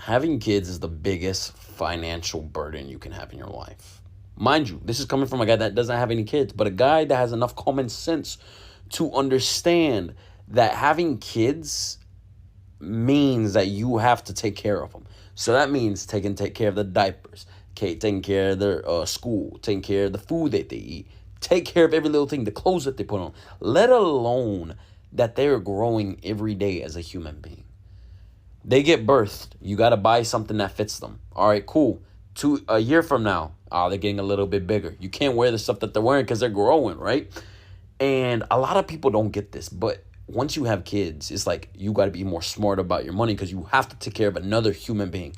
Having kids is the biggest financial burden you can have in your life. Mind you, this is coming from a guy that doesn't have any kids, but a guy that has enough common sense to understand that having kids means that you have to take care of them. So that means take care of the diapers, okay, taking care of their school, taking care of the food that they eat, take care of every little thing, the clothes that they put on, let alone that they're growing every day as a human being. They get birthed. You got to buy something that fits them. All right, cool. A year from now, they're getting a little bit bigger. You can't wear the stuff that they're wearing because they're growing, right? And a lot of people don't get this, but once you have kids, it's like you got to be more smart about your money because you have to take care of another human being.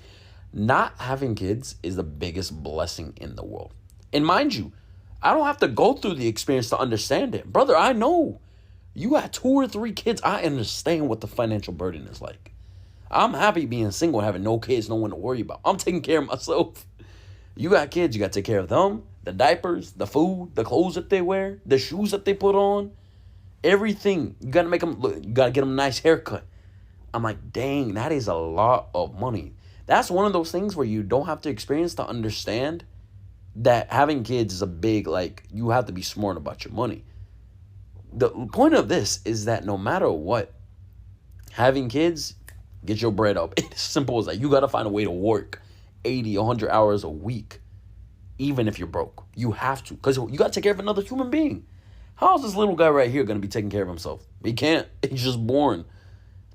Not having kids is the biggest blessing in the world. And mind you, I don't have to go through the experience to understand it. Brother, I know. You got 2 or 3 kids. I understand what the financial burden is like. I'm happy being single and having no kids, no one to worry about. I'm taking care of myself. You got kids, you got to take care of them, the diapers, the food, the clothes that they wear, the shoes that they put on, everything. You got to make them look, you got to get them a nice haircut. I'm like, dang, that is a lot of money. That's one of those things where you don't have to experience to understand that having kids is a big, like, you have to be smart about your money. The point of this is that no matter what, having kids, get your bread up. It's simple as that. You got to find a way to work 80, 100 hours a week, even if you're broke. You have to, because you got to take care of another human being. How's this little guy right here going to be taking care of himself? He can't. He's just born.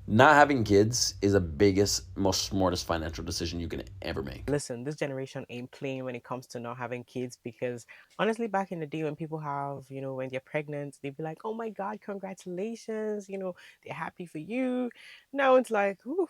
Not having kids is the biggest, most smartest financial decision you can ever make. Listen, this generation ain't playing when it comes to not having kids because honestly, back in the day when people have, when they're pregnant, they'd be like, oh my God, congratulations, they're happy for you. Now it's like, ooh,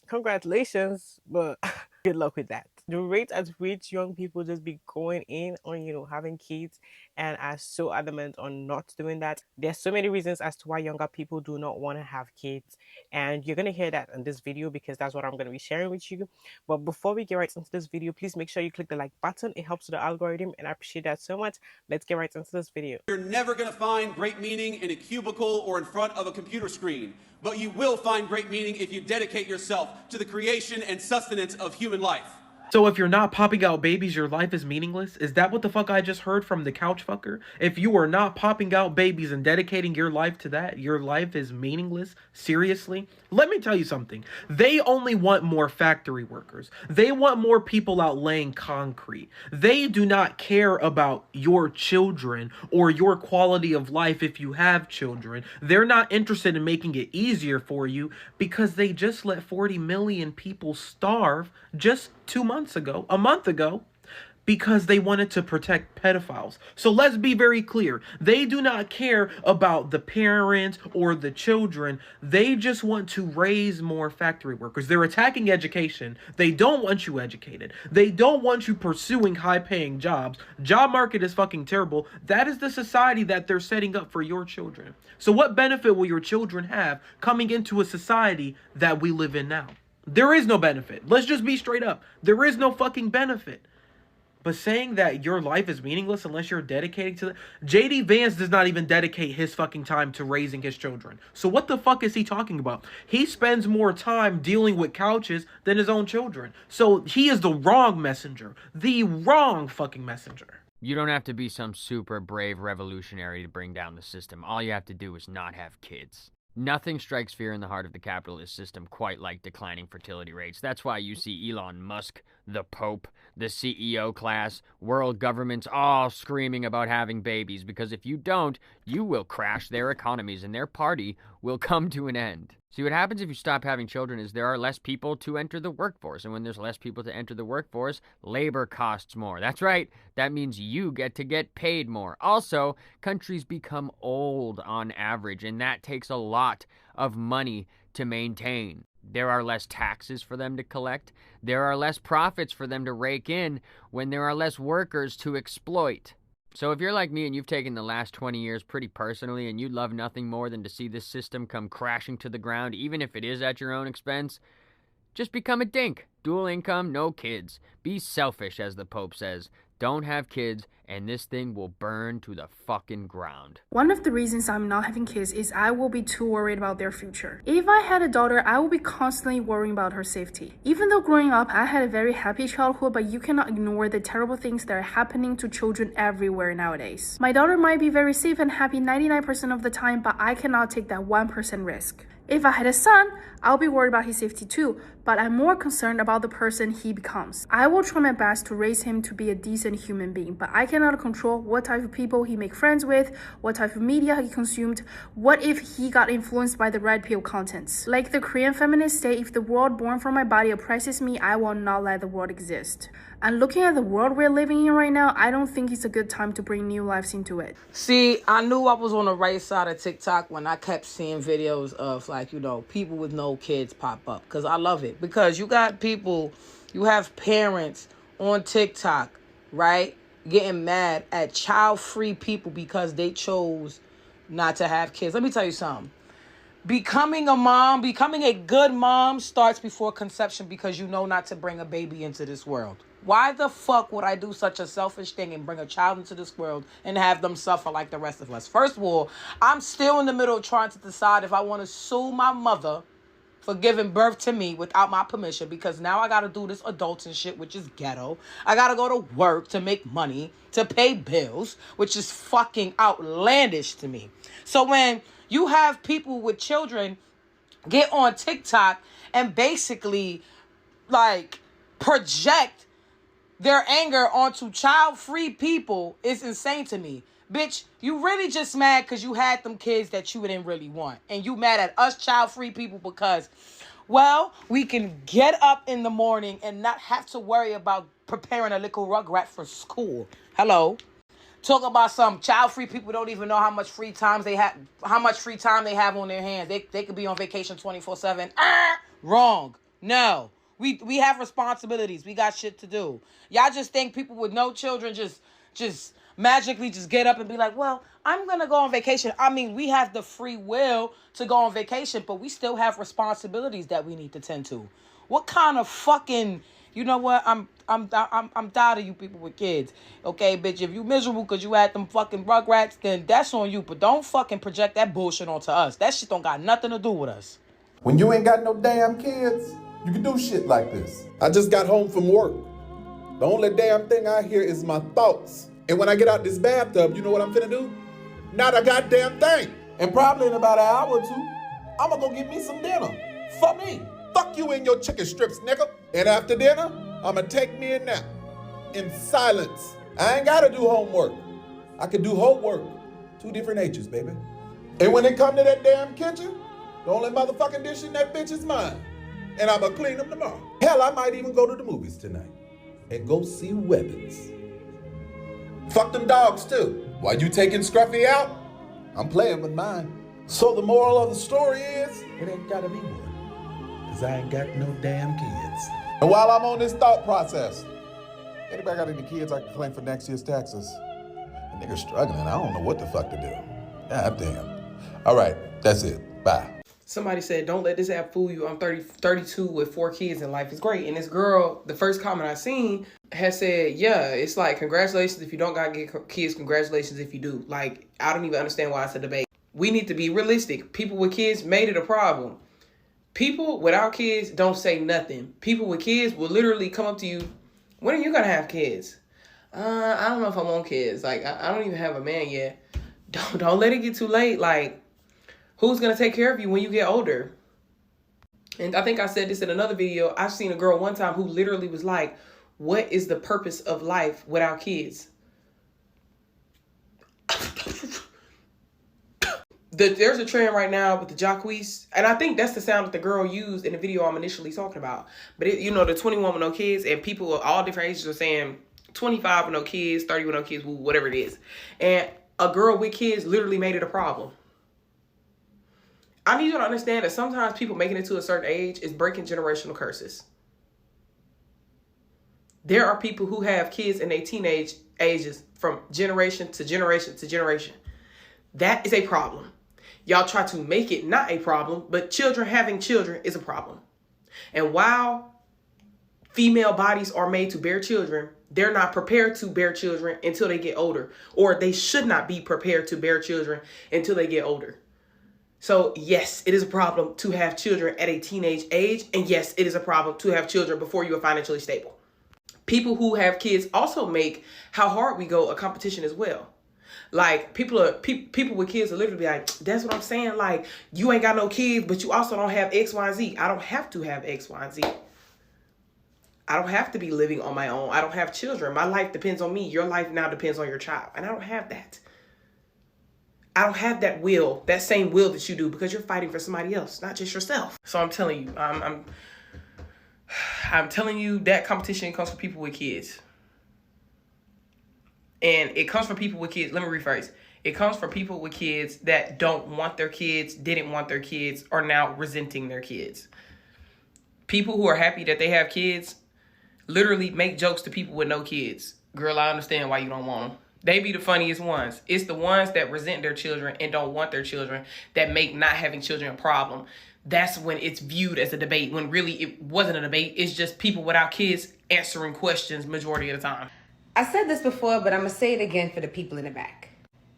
congratulations, but good luck with that. The rate at which young people just be going in on, having kids and are so adamant on not doing that. There's so many reasons as to why younger people do not want to have kids. And you're going to hear that in this video because that's what I'm going to be sharing with you. But before we get right into this video, please make sure you click the like button. It helps with the algorithm and I appreciate that so much. Let's get right into this video. You're never going to find great meaning in a cubicle or in front of a computer screen, but you will find great meaning if you dedicate yourself to the creation and sustenance of human life. So if you're not popping out babies, your life is meaningless? Is that what the fuck I just heard from the couch fucker? If you are not popping out babies and dedicating your life to that, your life is meaningless? Seriously? Let me tell you something. They only want more factory workers. They want more people out laying concrete. They do not care about your children or your quality of life if you have children. They're not interested in making it easier for you because they just let 40 million people starve just 2 months ago, a month ago, because they wanted to protect pedophiles. So let's be very clear. They do not care about the parents or the children. They just want to raise more factory workers. They're attacking education. They don't want you educated. They don't want you pursuing high-paying jobs. Job market is fucking terrible. That is the society that they're setting up for your children. So what benefit will your children have coming into a society that we live in now? There is no benefit. Let's just be straight up. There is no fucking benefit. But saying that your life is meaningless unless you're dedicating to it. JD Vance does not even dedicate his fucking time to raising his children. So what the fuck is he talking about? He spends more time dealing with couches than his own children. So he is the wrong messenger. The wrong fucking messenger. You don't have to be some super brave revolutionary to bring down the system. All you have to do is not have kids. Nothing strikes fear in the heart of the capitalist system quite like declining fertility rates. That's why you see Elon Musk, the Pope, the CEO class, world governments all screaming about having babies, because if you don't, you will crash their economies and their party will come to an end. See, what happens if you stop having children is there are less people to enter the workforce. And when there's less people to enter the workforce, labor costs more. That's right. That means you get paid more. Also, countries become old on average, and that takes a lot of money to maintain. There are less taxes for them to collect. There are less profits for them to rake in when there are less workers to exploit. So if you're like me and you've taken the last 20 years pretty personally and you'd love nothing more than to see this system come crashing to the ground, even if it is at your own expense, Just become a DINK. Dual income, no kids. Be selfish, as the Pope says. Don't have kids, and this thing will burn to the fucking ground. One of the reasons I'm not having kids is I will be too worried about their future. If I had a daughter, I will be constantly worrying about her safety. Even though growing up, I had a very happy childhood, but you cannot ignore the terrible things that are happening to children everywhere nowadays. My daughter might be very safe and happy 99% of the time, but I cannot take that 1% risk. If I had a son, I'll be worried about his safety too, but I'm more concerned about the person he becomes. I will try my best to raise him to be a decent human being, but I cannot control what type of people he make friends with, what type of media he consumed, what if he got influenced by the red pill contents. Like the Korean feminists say, if the world born from my body oppresses me, I will not let the world exist. And looking at the world we're living in right now, I don't think it's a good time to bring new lives into it. See, I knew I was on the right side of TikTok when I kept seeing videos of people with no kids pop up. Because I love it. Because you got people, you have parents on TikTok, right? Getting mad at child-free people because they chose not to have kids. Let me tell you something. Becoming a good mom starts before conception because you know not to bring a baby into this world. Why the fuck would I do such a selfish thing and bring a child into this world and have them suffer like the rest of us? First of all, I'm still in the middle of trying to decide if I want to sue my mother for giving birth to me without my permission, because now I got to do this adulting shit, which is ghetto. I got to go to work to make money, to pay bills, which is fucking outlandish to me. So when you have people with children get on TikTok and basically project their anger onto child-free people, is insane to me. Bitch, you really just mad because you had them kids that you didn't really want. And you mad at us child-free people because, well, we can get up in the morning and not have to worry about preparing a little rugrat for school. Hello? Talk about some child-free people don't even know how much free time they have on their hands. They could be on vacation 24/7. Wrong. No. We have responsibilities. We got shit to do. Y'all just think people with no children just magically just get up and be like, well, I'm going to go on vacation. I mean, we have the free will to go on vacation, but we still have responsibilities that we need to tend to. What kind of fucking, you know what? I'm tired of you people with kids. Okay, bitch, if you miserable because you had them fucking rugrats, then that's on you. But don't fucking project that bullshit onto us. That shit don't got nothing to do with us. When you ain't got no damn kids, you can do shit like this. I just got home from work. The only damn thing I hear is my thoughts. And when I get out this bathtub, you know what I'm finna do? Not a goddamn thing. And probably in about an hour or two, I'm gonna go get me some dinner. For me. Fuck you and your chicken strips, nigga. And after dinner, I'm gonna take me a nap. In silence. I ain't gotta do homework. I can do homework. 2 different H's, baby. And when it come to that damn kitchen, the only motherfucking dish in that bitch is mine. And I'm gonna clean them tomorrow. Hell, I might even go to the movies tonight and go see Weapons. Fuck them dogs too. While you taking Scruffy out, I'm playing with mine. So the moral of the story is, it ain't gotta be one, cause I ain't got no damn kids. And while I'm on this thought process, anybody got any kids I can claim for next year's taxes? A nigga struggling, I don't know what the fuck to do. God damn. All right, that's it. Bye. Somebody said, don't let this app fool you. I'm 32 with 4 kids and life is great. And this girl, the first comment I seen, has said, yeah, it's like, congratulations if you don't got to get kids, congratulations if you do. Like, I don't even understand why it's a debate. We need to be realistic. People with kids made it a problem. People without kids don't say nothing. People with kids will literally come up to you, when are you going to have kids? I don't know if I want kids. Like, I don't even have a man yet. Don't let it get too late. Like, who's going to take care of you when you get older? And I think I said this in another video. I've seen a girl one time who literally was like, what is the purpose of life without kids? There's a trend right now with the Jacquees, and I think that's the sound that the girl used in the video I'm initially talking about. But the 21 with no kids, and people of all different ages are saying 25 with no kids, 30 with no kids, whatever it is. And a girl with kids literally made it a problem. I need you to understand that sometimes people making it to a certain age is breaking generational curses. There are people who have kids in their teenage ages from generation to generation to generation. That is a problem. Y'all try to make it not a problem, but children having children is a problem. And while female bodies are made to bear children, they're not prepared to bear children until they get older, or they should not be prepared to bear children until they get older. So yes, it is a problem to have children at a teenage age, and yes, it is a problem to have children before you are financially stable. People who have kids also make how hard we go a competition as well. Like people with kids are literally like, that's what I'm saying. Like, you ain't got no kids, but you also don't have X, Y, and Z. I don't have to have X, Y, and Z. I don't have to be living on my own. I don't have children. My life depends on me. Your life now depends on your child. And I don't have that. I don't have that will, that same will that you do, because you're fighting for somebody else, not just yourself. So I'm telling you, I'm telling you that competition comes from people with kids. And it comes from people with kids. Let me rephrase. It comes from people with kids that don't want their kids, didn't want their kids, are now resenting their kids. People who are happy that they have kids literally make jokes to people with no kids. Girl, I understand why you don't want them. They be the funniest ones. It's the ones that resent their children and don't want their children that make not having children a problem. That's when it's viewed as a debate, when really it wasn't a debate. It's just people without kids answering questions majority of the time. I said this before, but I'm going to say it again for the people in the back.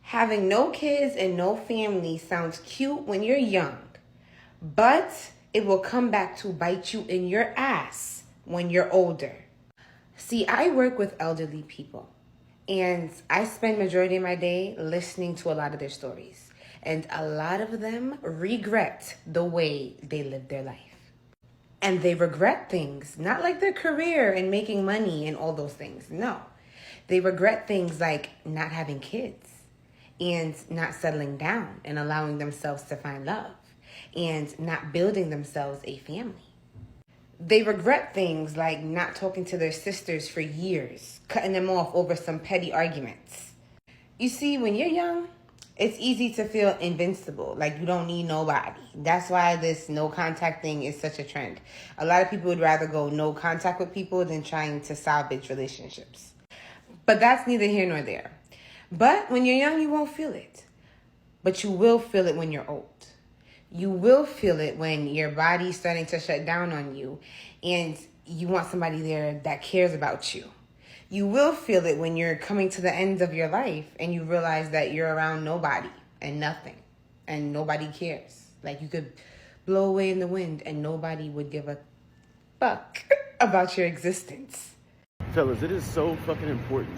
Having no kids and no family sounds cute when you're young, but it will come back to bite you in your ass when you're older. See, I work with elderly people, and I spend majority of my day listening to a lot of their stories. And a lot of them regret the way they lived their life. And they regret things, not like their career and making money and all those things. No, they regret things like not having kids and not settling down and allowing themselves to find love and not building themselves a family. They regret things like not talking to their sisters for years, cutting them off over some petty arguments. You see, when you're young, it's easy to feel invincible, like you don't need nobody. That's why this no contact thing is such a trend. A lot of people would rather go no contact with people than trying to salvage relationships. But that's neither here nor there. But when you're young, you won't feel it. But you will feel it when you're old. You will feel it when your body's starting to shut down on you and you want somebody there that cares about you. You will feel it when you're coming to the end of your life and you realize that you're around nobody and nothing and nobody cares. Like you could blow away in the wind and nobody would give a fuck about your existence. Fellas, it is so fucking important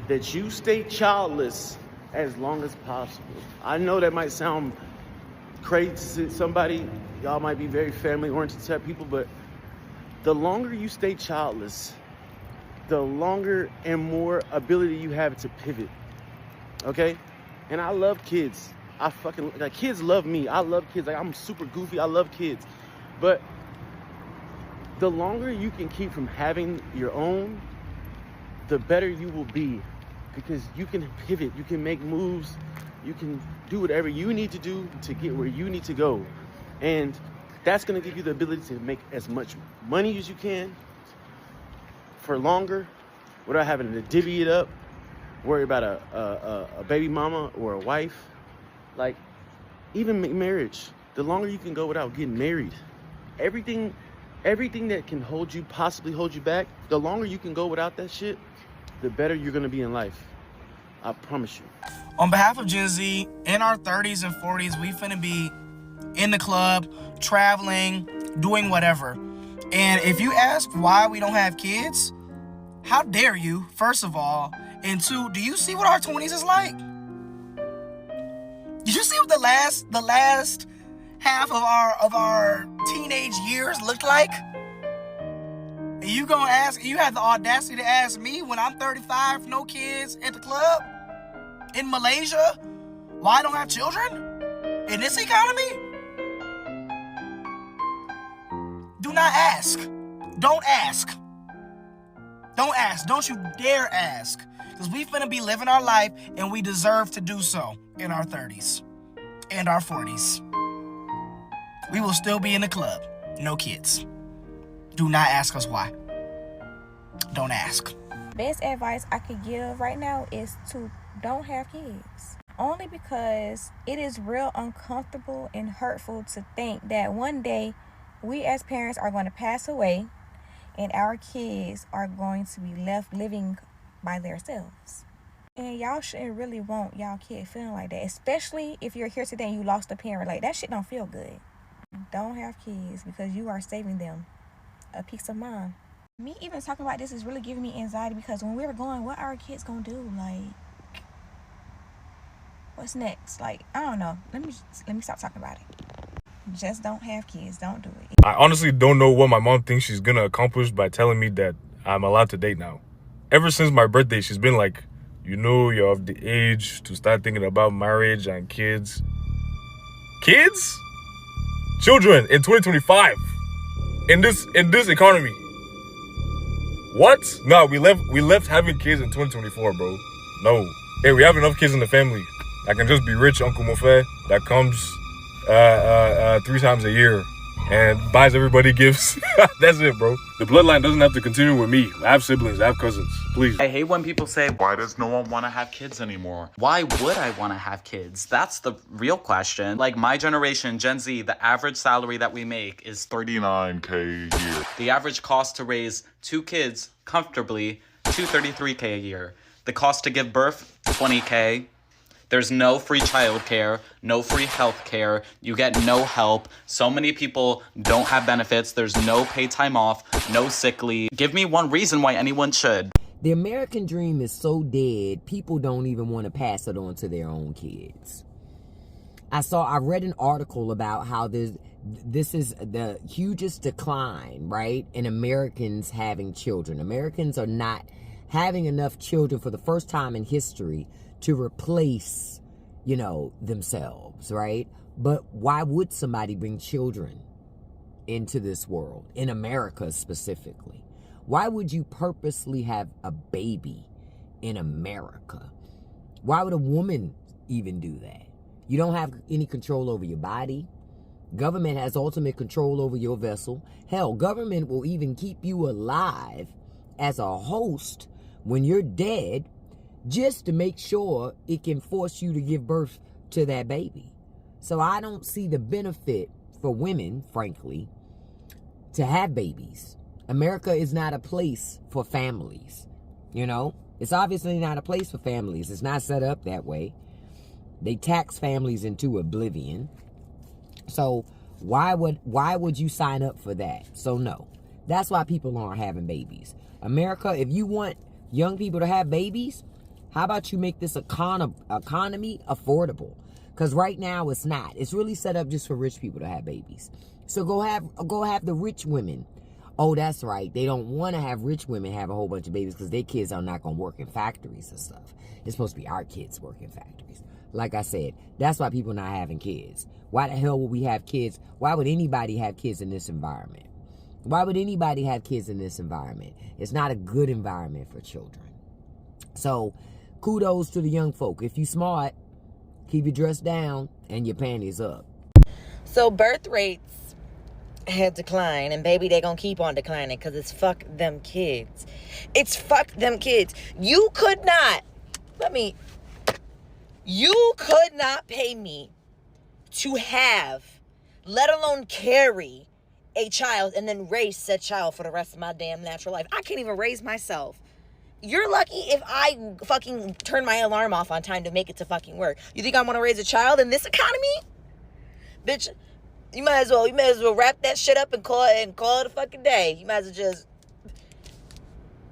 that you stay childless as long as possible. I know that might sound crazy to somebody. Y'all might be very family-oriented type people, but the longer you stay childless, the longer and more ability you have to pivot, okay? And I love kids. Like, kids love me. I love kids. Like, I'm super goofy. I love kids. But the longer you can keep from having your own, the better you will be, because you can pivot, you can make moves, you can do whatever you need to do to get where you need to go. And that's gonna give you the ability to make as much money as you can for longer without having to divvy it up, worry about a baby mama or a wife. Like, even marriage, the longer you can go without getting married, everything that can possibly hold you back, the longer you can go without that shit, the better you're gonna be in life. I promise you. On behalf of Gen Z, in our 30s and 40s, we finna be in the club, traveling, doing whatever. And if you ask why we don't have kids, how dare you, first of all. And two, do you see what our 20s is like? Did you see what the last half of our teenage years looked like? And you gonna ask, you have the audacity to ask me when I'm 35, no kids at the club in Malaysia, why I don't have children in this economy? Do not ask. Don't ask. Don't ask. Don't you dare ask. Because we finna be living our life and we deserve to do so in our 30s and our 40s. We will still be in the club. No kids. Do not ask us why. Don't ask. Best advice I could give right now is to don't have kids. Only because it is real uncomfortable and hurtful to think that one day we as parents are going to pass away, and our kids are going to be left living by themselves. And y'all shouldn't really want y'all kid feeling like that, especially if you're here today and you lost a parent. Like, that shit don't feel good. Don't have kids because you are saving them a peace of mind. Me even talking about this is really giving me anxiety because when we're going, what are our kids gonna do? Like, what's next? Like, I don't know. Let me stop talking about it. Just don't have kids. Don't do it. I honestly don't know what my mom thinks she's gonna accomplish by telling me that I'm allowed to date now. Ever since my birthday, she's been like, you're of the age to start thinking about marriage and kids. Kids? Children in 2025. In this economy. What? No, we left having kids in 2024, bro. No. Hey, we have enough kids in the family. I can just be rich Uncle Mofe that comes 3 times a year and buys everybody gifts. That's it, bro. The bloodline doesn't have to continue with me. I have siblings, I have cousins. Please. I hate when people say, why does no one want to have kids anymore? Why would I want to have kids? That's the real question. Like, my generation, Gen Z, the average salary that we make is $39K a year. The average cost to raise 2 kids comfortably, $233K a year. The cost to give birth, $20K. There's no free childcare, no free health care. You get no help. So many people don't have benefits. There's no paid time off, no sick leave. Give me one reason why anyone should. The American dream is so dead, people don't even want to pass it on to their own kids. I read an article about how this is the hugest decline, right, in Americans having children. Americans are not having enough children for the first time in history to replace, themselves, right? But why would somebody bring children into this world, in America specifically? Why would you purposely have a baby in America? Why would a woman even do that? You don't have any control over your body. Government has ultimate control over your vessel. Hell, government will even keep you alive as a host when you're dead, just to make sure it can force you to give birth to that baby. So I don't see the benefit for women, frankly, to have babies. America is not a place for families, It's obviously not a place for families. It's not set up that way. They tax families into oblivion. So why would you sign up for that? So no, that's why people aren't having babies. America, if you want young people to have babies, how about you make this economy affordable? Because right now it's not. It's really set up just for rich people to have babies. So go have the rich women. Oh, that's right. They don't want to have rich women have a whole bunch of babies because their kids are not going to work in factories and stuff. It's supposed to be our kids work in factories. Like I said, that's why people are not having kids. Why the hell would we have kids? Why would anybody have kids in this environment? Why would anybody have kids in this environment? It's not a good environment for children. So kudos to the young folk. If you smart, keep your dress down and your panties up. So birth rates have declined, and baby, they gonna keep on declining because it's fuck them kids. It's fuck them kids. You could not pay me to have, let alone carry, a child and then raise said child for the rest of my damn natural life. I can't even raise myself. You're lucky if I fucking turn my alarm off on time to make it to fucking work. You think I want to raise a child in this economy? Bitch, you might as well wrap that shit up and call it a fucking day. You might as well just...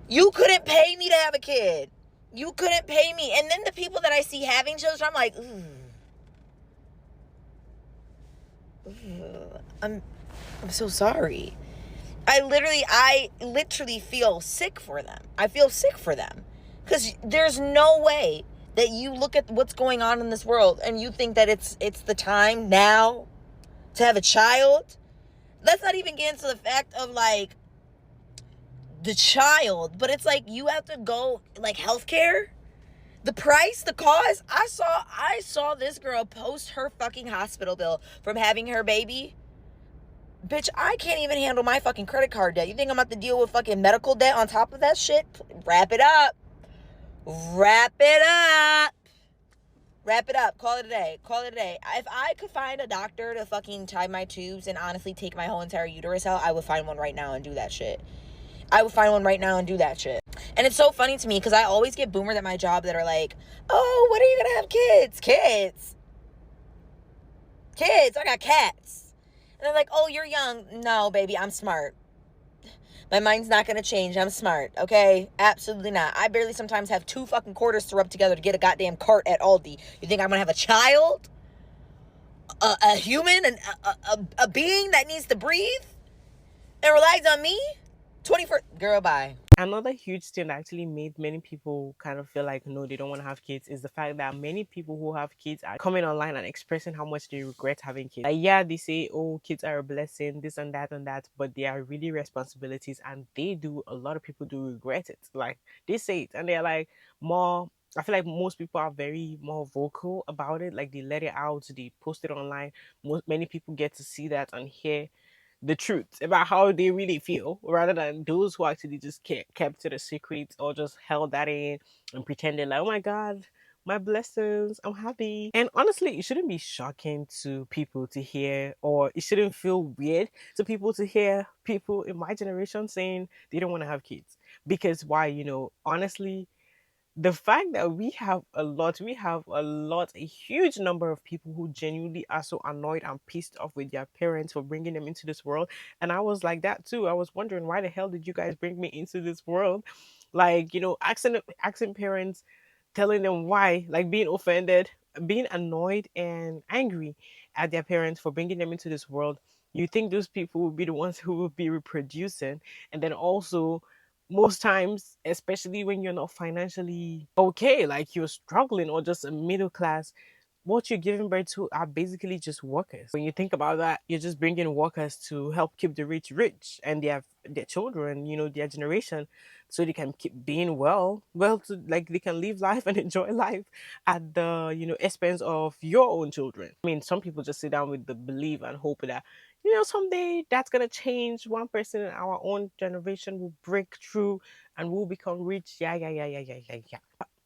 You couldn't pay me to have a kid. You couldn't pay me. And then the people that I see having children, I'm like, I'm so sorry. I literally feel sick for them. I feel sick for them. Because there's no way that you look at what's going on in this world and you think that it's the time now to have a child. Let's not even get into the fact of like the child, but it's like you have to go like healthcare. The price, the cost. I saw this girl post her fucking hospital bill from having her baby. Bitch, I can't even handle my fucking credit card debt. You think I'm about to deal with fucking medical debt on top of that shit? Wrap it up. Wrap it up. Wrap it up. Call it a day. Call it a day. If I could find a doctor to fucking tie my tubes and honestly take my whole entire uterus out, I would find one right now and do that shit. I would find one right now and do that shit. And it's so funny to me because I always get boomers at my job that are like, oh, when are you gonna have kids? Kids, I got cats. And they're like, oh, you're young. No, baby, I'm smart. My mind's not gonna change. I'm smart, okay? Absolutely not. I barely sometimes have 2 fucking quarters to rub together to get a goddamn cart at Aldi. You think I'm gonna have a child? A human? A being that needs to breathe? And relies on me? 21st. Girl, bye. Another huge thing that actually made many people kind of feel like no, they don't want to have kids is the fact that many people who have kids are coming online and expressing how much they regret having kids. Like, yeah, they say, oh, kids are a blessing, this and that, but they are really responsibilities, and a lot of people do regret it. Like, they say it, and they're like more. I feel like most people are very more vocal about it. Like, they let it out, they post it online. Many people get to see that and hear the truth about how they really feel rather than those who actually just kept it a secret or just held that in and pretended like, oh my god, my blessings, I'm happy. And honestly, it shouldn't be shocking to people to hear, or it shouldn't feel weird to people to hear people in my generation saying they don't want to have kids. Because why? Honestly, the fact that we have a huge number of people who genuinely are so annoyed and pissed off with their parents for bringing them into this world. And I was like that too. I was wondering, why the hell did you guys bring me into this world? Like, asking parents, telling them why, like being offended, being annoyed and angry at their parents for bringing them into this world. You think those people will be the ones who will be reproducing, and then also most times, especially when you're not financially okay, like you're struggling or just a middle class, what you're giving birth to are basically just workers. When you think about that, you're just bringing workers to help keep the rich rich and their children, their generation, so they can keep being well, to like they can live life and enjoy life at the expense of your own children. I mean, some people just sit down with the belief and hope that someday that's gonna change. One person in our own generation will break through and will become rich. Yeah.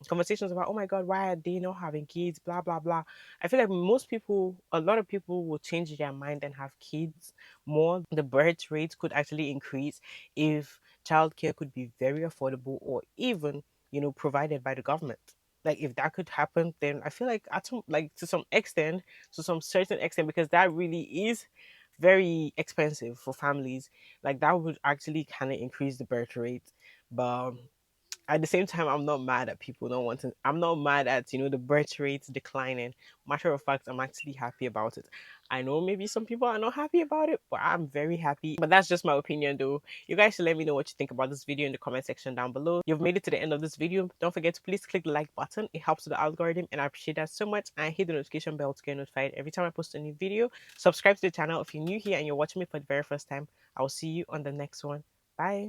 Conversations about, oh my god, why are they not having kids, blah blah blah. I feel like a lot of people will change their mind and have kids more. The birth rate could actually increase if childcare could be very affordable, or even provided by the government. Like, if that could happen, then I feel like to some extent, to some certain extent, because that really is very expensive for families, like that would actually kind of increase the birth rate. But at the same time, I'm not mad at people not wanting. I'm not mad at the birth rates declining. Matter of fact, I'm actually happy about it. I know maybe some people are not happy about it, but I'm very happy. But that's just my opinion, though. You guys should let me know what you think about this video in the comment section down below. You've made it to the end of this video. Don't forget to please click the like button. It helps with the algorithm, and I appreciate that so much. And hit the notification bell to get notified every time I post a new video. Subscribe to the channel if you're new here and you're watching me for the very first time. I will see you on the next one. Bye.